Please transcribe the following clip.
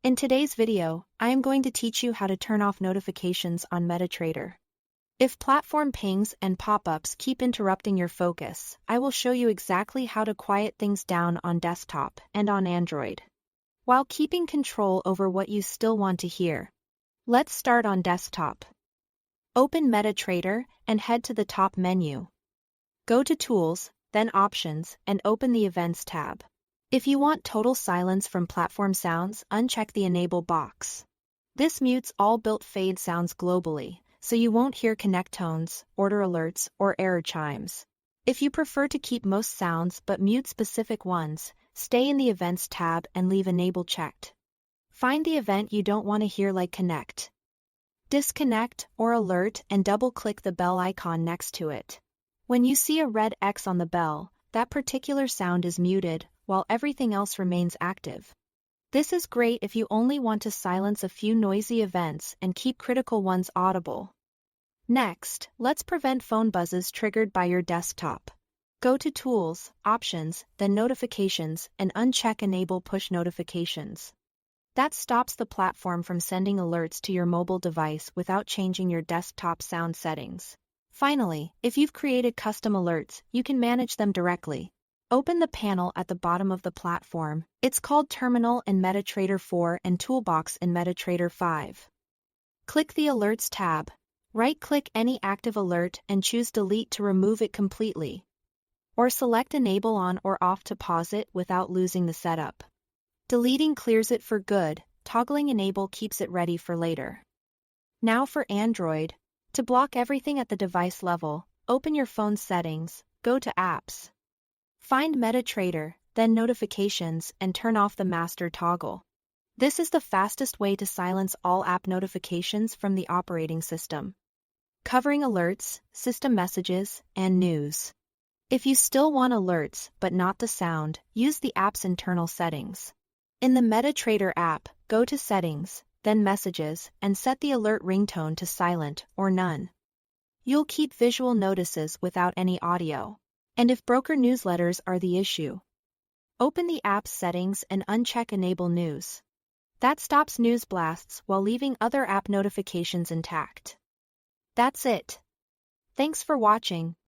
In today's video, I am going to teach you how to turn off notifications on Metatrader. If platform pings and pop-ups keep interrupting your focus, I will show you exactly how to quiet things down on desktop and on Android, while keeping control over what you still want to hear. Let's start on desktop. Open Metatrader and head to the top menu. Go to Tools, then Options, and open the Events tab. If you want total silence from platform sounds, uncheck the Enable box. This mutes all built fade sounds globally, so you won't hear connect tones, order alerts, or error chimes. If you prefer to keep most sounds but mute specific ones, stay in the Events tab and leave Enable checked. Find the event you don't want to hear like connect, disconnect, or alert and double-click the bell icon next to it. When you see a red X on the bell, that particular sound is muted, while everything else remains active. This is great if you only want to silence a few noisy events and keep critical ones audible. Next, let's prevent phone buzzes triggered by your desktop. Go to Tools, Options, then Notifications, and uncheck Enable Push Notifications. That stops the platform from sending alerts to your mobile device without changing your desktop sound settings. Finally, if you've created custom alerts, you can manage them directly. Open the panel at the bottom of the platform. It's called Terminal in Metatrader 4 and Toolbox in Metatrader 5. Click the Alerts tab. Right-click any active alert and choose Delete to remove it completely. Or select Enable on or off to pause it without losing the setup. Deleting clears it for good, toggling Enable keeps it ready for later. Now for Android. To block everything at the device level, open your phone's settings, go to Apps. Find Metatrader, then Notifications, and turn off the master toggle. This is the fastest way to silence all app notifications from the operating system, covering alerts, system messages, and news. If you still want alerts but not the sound, use the app's internal settings. In the Metatrader app, go to Settings, then Messages, and set the alert ringtone to silent or none. You'll keep visual notices without any audio. And if broker newsletters are the issue, open the app's settings and uncheck Enable News. That stops news blasts while leaving other app notifications intact. That's it. Thanks for watching.